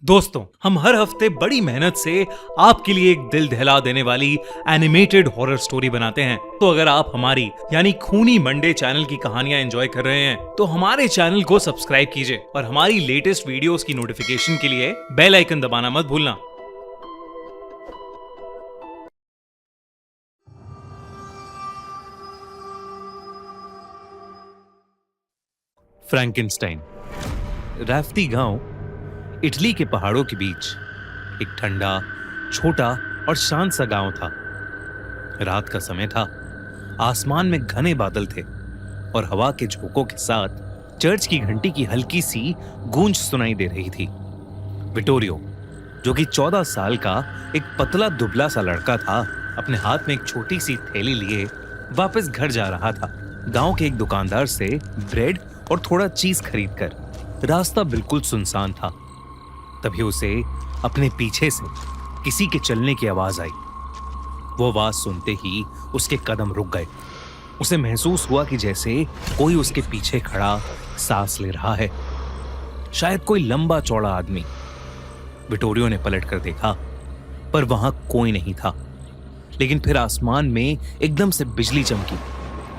दोस्तों, हम हर हफ्ते बड़ी मेहनत से आपके लिए एक दिल दहला देने वाली एनिमेटेड हॉरर स्टोरी बनाते हैं। तो अगर आप हमारी यानी खूनी मंडे चैनल की कहानियां एंजॉय कर रहे हैं तो हमारे चैनल को सब्सक्राइब कीजिए और हमारी लेटेस्ट वीडियोस की नोटिफिकेशन के लिए बेल आइकन दबाना मत भूलना। फ्रैंकेनस्टाइन राफ्ती गांव इटली के पहाड़ों के बीच एक ठंडा, छोटा और शांत सा गांव था। रात का समय था, आसमान में घने बादल थे और हवा के झोंकों के साथ चर्च की घंटी की हल्की सी गूंज सुनाई दे रही थी। विटोरियो, जो कि 14 साल का एक पतला दुबला सा लड़का था, अपने हाथ में एक छोटी सी थैली लिए वापस घर जा रहा था। गांव के एक दुकानदार से ब्रेड और थोड़ा चीज खरीदकर रास्ता बिल्कुल सुनसान था। तभी उसे अपने पीछे से किसी के चलने की आवाज आई। वो आवाज सुनते ही उसके कदम रुक गए। उसे महसूस हुआ कि जैसे कोई उसके पीछे खड़ा सांस ले रहा है, शायद कोई लंबा चौड़ा आदमी। विटोरियो ने पलट कर देखा, पर वहां कोई नहीं था। लेकिन फिर आसमान में एकदम से बिजली चमकी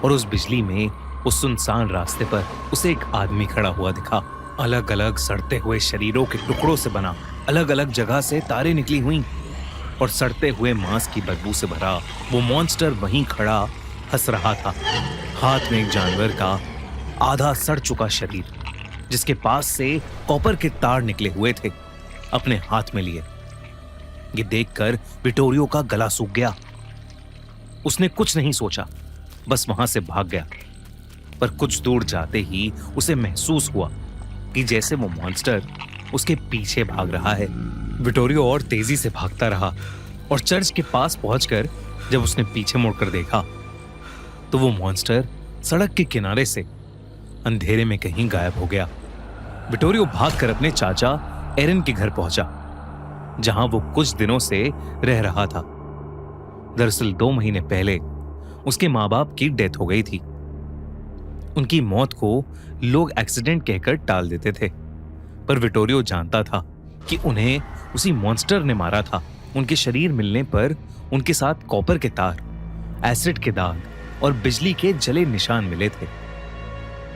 और उस बिजली में उस सुनसान रास्ते पर उसे एक आदमी खड़ा हुआ दिखा। अलग अलग सड़ते हुए शरीरों के टुकड़ों से बना, अलग अलग जगह से तारें निकली हुई और सड़ते हुए मांस की बदबू से भरा वो मॉन्स्टर वहीं खड़ा हंस रहा था। हाथ में एक जानवर का आधा सड़ चुका शरीर, जिसके पास से कॉपर के तार निकले हुए थे, अपने हाथ में लिए। ये देखकर विटोरियो का गला सूख गया। उसने कुछ नहीं सोचा, बस वहां से भाग गया। पर कुछ दूर जाते ही उसे महसूस हुआ कि जैसे वो मॉन्स्टर उसके पीछे भाग रहा है। विटोरियो और तेजी से भागता रहा और चर्च के पास पहुंचकर जब उसने पीछे मुड़कर देखा तो वो मॉन्स्टर सड़क के किनारे से अंधेरे में कहीं गायब हो गया। विटोरियो भागकर अपने चाचा एरन के घर पहुंचा, जहां वो कुछ दिनों से रह रहा था। दरअसल 2 महीने पहले उसके माँ बाप की डेथ हो गई थी। उनकी मौत को लोग एक्सीडेंट कहकर टाल देते थे, पर विटोरियो जानता था कि उन्हें उसी मॉन्स्टर ने मारा था। उनके शरीर मिलने पर उनके साथ कॉपर के तार, एसिड के दाग और बिजली के जले निशान मिले थे।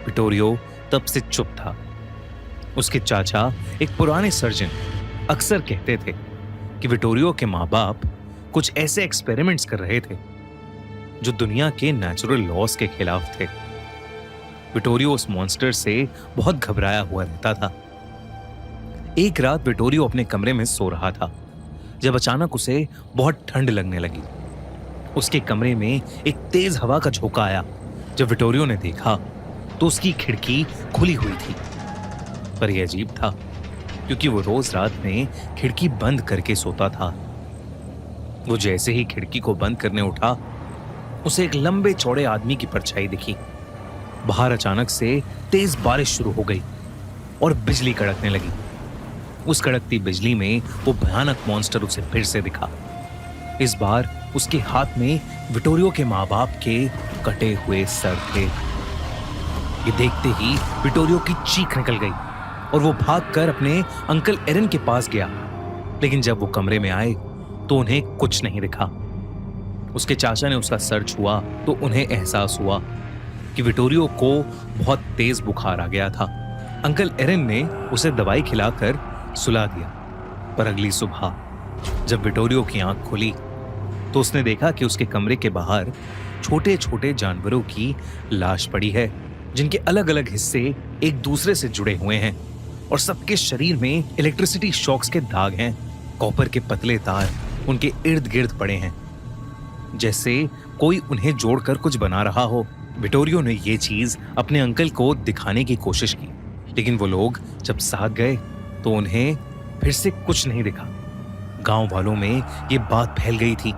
विटोरियो तब से चुप था। उसके चाचा, एक पुराने सर्जन, अक्सर कहते थे कि विटोरियो के माँ बाप कुछ ऐसे एक्सपेरिमेंट्स कर रहे थे जो दुनिया के नेचुरल लॉस के खिलाफ थे। विटोरियो उस मॉन्स्टर से बहुत घबराया हुआ रहता था। एक रात विटोरियो अपने कमरे में सो रहा था जब अचानक उसे बहुत ठंड लगने लगी। उसके कमरे में एक तेज हवा का झोंका आया। जब विटोरियो ने देखा तो उसकी खिड़की खुली हुई थी। पर यह अजीब था, क्योंकि वो रोज रात में खिड़की बंद करके सोता था। वो जैसे ही खिड़की को बंद करने उठा, उसे एक लंबे चौड़े आदमी की परछाई दिखी। बाहर अचानक से तेज बारिश शुरू हो गई और बिजली कड़कने लगी। उस कड़कती बिजली में वो भयानक मॉन्स्टर उसे फिर से दिखा। इस बार उसके हाथ में विटोरियो के माँ बाप के कटे हुए सर थे। ये देखते ही विटोरियो की चीख निकल गई और वो भागकर अपने अंकल एरन के पास गया। लेकिन जब वो कमरे में आए तो उन्हें कुछ नहीं दिखा। उसके चाचा ने उसका सर छुआ तो उन्हें एहसास हुआ कि विटोरियो को बहुत तेज बुखार आ गया था। अंकल एरन ने उसे दवाई खिलाकर सुला दिया। पर अगली सुबह जब विटोरियो की आंख खुली तो उसने देखा कि उसके कमरे के बाहर छोटे छोटे जानवरों की लाश पड़ी है, जिनके अलग अलग हिस्से एक दूसरे से जुड़े हुए हैं और सबके शरीर में इलेक्ट्रिसिटी शॉक्स के दाग हैं। कॉपर के पतले तार उनके इर्द गिर्द पड़े हैं, जैसे कोई उन्हें जोड़कर कुछ बना रहा हो। विटोरियो ने ये चीज अपने अंकल को दिखाने की कोशिश की, लेकिन वो लोग जब साथ गए तो उन्हें फिर से कुछ नहीं दिखा। गांव वालों में ये बात फैल गई थी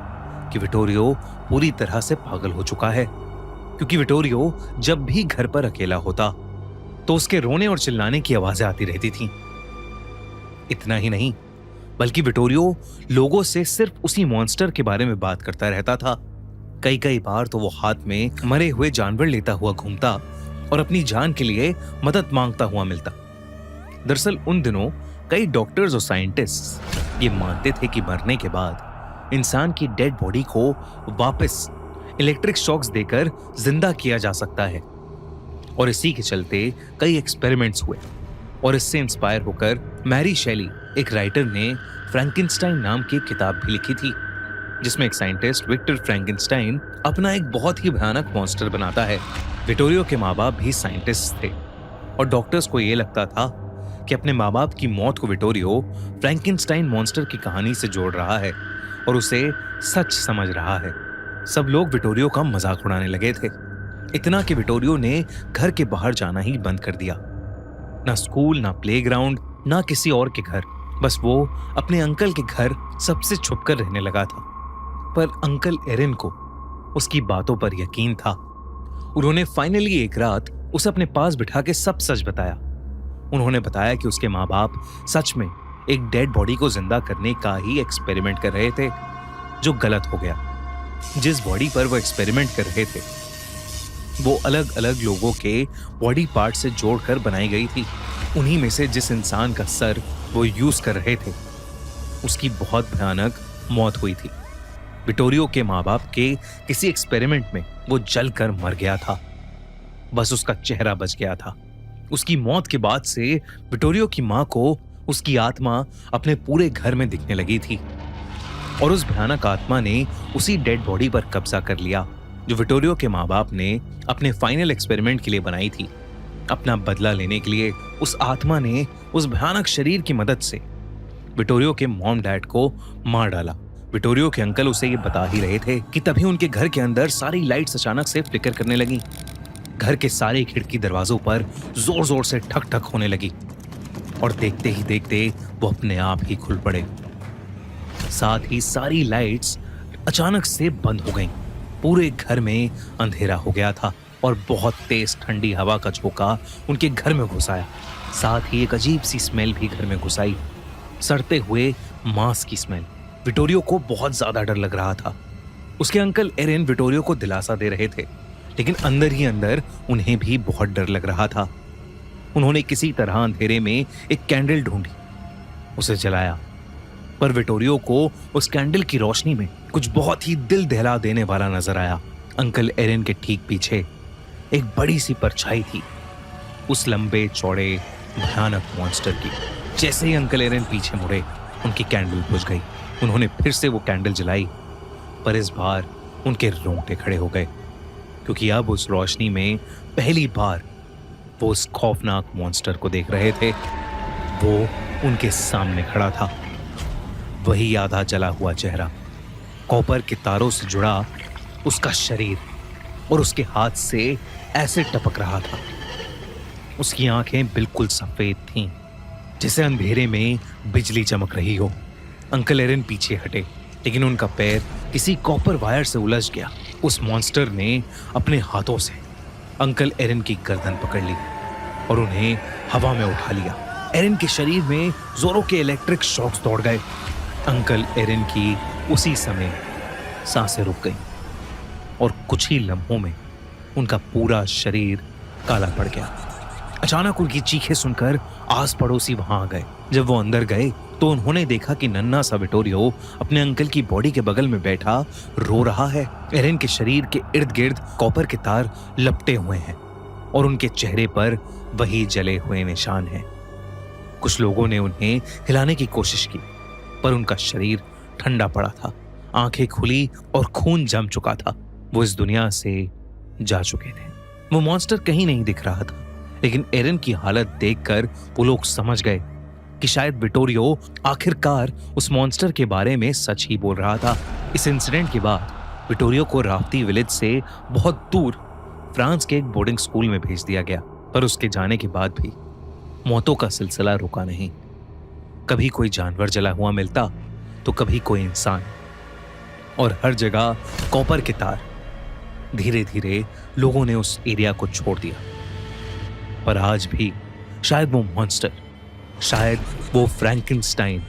कि विटोरियो पूरी तरह से पागल हो चुका है, क्योंकि विटोरियो जब भी घर पर अकेला होता तो उसके रोने और चिल्लाने की आवाजें आती रहती थीं। इतना ही नहीं, बल्कि विटोरियो लोगों से सिर्फ उसी मॉन्स्टर के बारे में बात करता रहता था। कई कई बार तो वो हाथ में मरे हुए जानवर लेता हुआ घूमता और अपनी जान के लिए मदद मांगता हुआ मिलता। दरअसल उन दिनों कई डॉक्टर्स और साइंटिस्ट ये मानते थे कि मरने के बाद इंसान की डेड बॉडी को वापस इलेक्ट्रिक शॉक्स देकर जिंदा किया जा सकता है। और इसी के चलते कई एक्सपेरिमेंट्स हुए और इससे इंस्पायर होकर मैरी शेली एक राइटर ने फ्रैंकेनस्टाइन नाम की एक किताब भी लिखी थी, जिसमें एक साइंटिस्ट विक्टर फ्रैंकेनस्टाइन अपना एक बहुत ही भयानक मॉन्स्टर बनाता है। विटोरियो के माँ बाप भी साइंटिस्ट थे और डॉक्टर्स को यह लगता था कि अपने माँ बाप की मौत को विटोरियो फ्रैंकेनस्टाइन मॉन्स्टर की कहानी से जोड़ रहा है और उसे सच समझ रहा है। सब लोग विटोरियो का मजाक उड़ाने लगे थे, इतना कि विटोरियो ने घर के बाहर जाना ही बंद कर दिया। ना स्कूल, ना प्लेग्राउंड, ना किसी और के घर, बस वो अपने अंकल के घर सबसे छुपकर रहने लगा था। पर अंकल एरिन को उसकी बातों पर यकीन था। उन्होंने फाइनली एक रात उसे अपने पास बिठा के सब सच बताया। उन्होंने बताया कि उसके माँ बाप सच में एक डेड बॉडी को जिंदा करने का ही एक्सपेरिमेंट कर रहे थे, जो गलत हो गया। जिस बॉडी पर वो एक्सपेरिमेंट कर रहे थे वो अलग अलग लोगों के बॉडी पार्ट से जोड़कर बनाई गई थी। उन्हीं में से जिस इंसान का सर वो यूज कर रहे थे उसकी बहुत भयानक मौत हुई थी। विटोरियो के माँ बाप के किसी एक्सपेरिमेंट में वो जलकर मर गया था, बस उसका चेहरा बच गया था। उसकी मौत के बाद से विटोरियो की माँ को उसकी आत्मा अपने पूरे घर में दिखने लगी थी और उस भयानक आत्मा ने उसी डेड बॉडी पर कब्जा कर लिया जो विटोरियो के माँ बाप ने अपने फाइनल एक्सपेरिमेंट के लिए बनाई थी। अपना बदला लेने के लिए उस आत्मा ने उस भयानक शरीर की मदद से विटोरियो के मॉम डैड को मार डाला। विटोरियो के अंकल उसे ये बता ही रहे थे कि तभी उनके घर के अंदर सारी लाइट्स अचानक से फ्लिकर करने लगी। घर के सारे खिड़की दरवाजों पर जोर जोर से ठक ठक होने लगी और देखते ही देखते वो अपने आप ही खुल पड़े। साथ ही सारी लाइट्स अचानक से बंद हो गईं। पूरे घर में अंधेरा हो गया था और बहुत तेज ठंडी हवा का झोंका उनके घर में घुस आया। साथ ही एक अजीब सी स्मेल भी घर में घुस आई, सड़ते हुए मांस की स्मेल। विटोरियो को बहुत ज्यादा डर लग रहा था। उसके अंकल एरिन विटोरियो को दिलासा दे रहे थे, लेकिन अंदर ही अंदर उन्हें भी बहुत डर लग रहा था। उन्होंने किसी तरह अंधेरे में एक कैंडल ढूंढी, उसे जलाया, पर विटोरियो को उस कैंडल की रोशनी में कुछ बहुत ही दिल दहला देने वाला नजर आया। अंकल एरिन के ठीक पीछे एक बड़ी सी परछाई थी, उस लंबे चौड़े भयानक मॉन्स्टर की। जैसे ही अंकल एरिन पीछे मुड़े उनकी कैंडल बुझ गई। उन्होंने फिर से वो कैंडल जलाई, पर इस बार उनके रोंगटे खड़े हो गए, क्योंकि अब उस रोशनी में पहली बार वो उस खौफनाक मॉन्स्टर को देख रहे थे। वो उनके सामने खड़ा था, वही आधा जला हुआ चेहरा, कॉपर के तारों से जुड़ा उसका शरीर और उसके हाथ से ऐसे टपक रहा था। उसकी आंखें बिल्कुल सफेद थीं, जैसे अंधेरे में बिजली चमक रही हो। अंकल एरिन पीछे हटे, लेकिन उनका पैर किसी कॉपर वायर से उलझ गया। उस मॉन्स्टर ने अपने हाथों से अंकल एरिन की गर्दन पकड़ ली और उन्हें हवा में उठा लिया। एरिन के शरीर में जोरों के इलेक्ट्रिक शॉक्स दौड़ गए। अंकल एरिन की उसी समय सांसें रुक गईं और कुछ ही लम्हों में उनका पूरा शरीर काला पड़ गया। अचानक उनकी चीखें सुनकर आस पड़ोसी वहां आ गए। जब वो अंदर गए तो उन्होंने देखा कि नन्हा सा विटोरियो अपने अंकल की बॉडी के बगल में बैठा रो रहा है। एरिन के शरीर के इर्द गिर्द कॉपर के तार लपटे हुए हैं और उनके चेहरे पर वही जले हुए निशान हैं। कुछ लोगों ने उन्हें हिलाने की कोशिश की, पर उनका शरीर ठंडा पड़ा था, आंखें खुली और खून जम चुका था। वो इस दुनिया से जा चुके थे। वो मॉन्स्टर कहीं नहीं दिख रहा था, लेकिन एरिन की हालत देखकर वो लोग समझ गए कि शायद विटोरियो आखिरकार उस मॉन्स्टर के बारे में सच ही बोल रहा था। इस इंसिडेंट के बाद विटोरियो को राफ्ती विलेज से बहुत दूर फ्रांस के एक बोर्डिंग स्कूल में भेज दिया गया, पर उसके जाने के बाद भी मौतों का सिलसिला रुका नहीं। कभी कोई जानवर जला हुआ मिलता तो कभी कोई इंसान, और हर जगह कॉपर के तार। धीरे धीरे लोगों ने उस एरिया को छोड़ दिया, पर आज भी शायद वो मॉन्स्टर, शायद वो फ्रैंकेनस्टाइन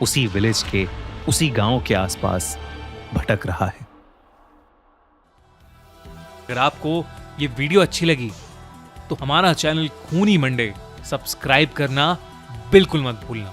उसी विलेज के, उसी गांव के आसपास भटक रहा है। अगर आपको ये वीडियो अच्छी लगी तो हमारा चैनल खूनी मंडे सब्सक्राइब करना बिल्कुल मत भूलना।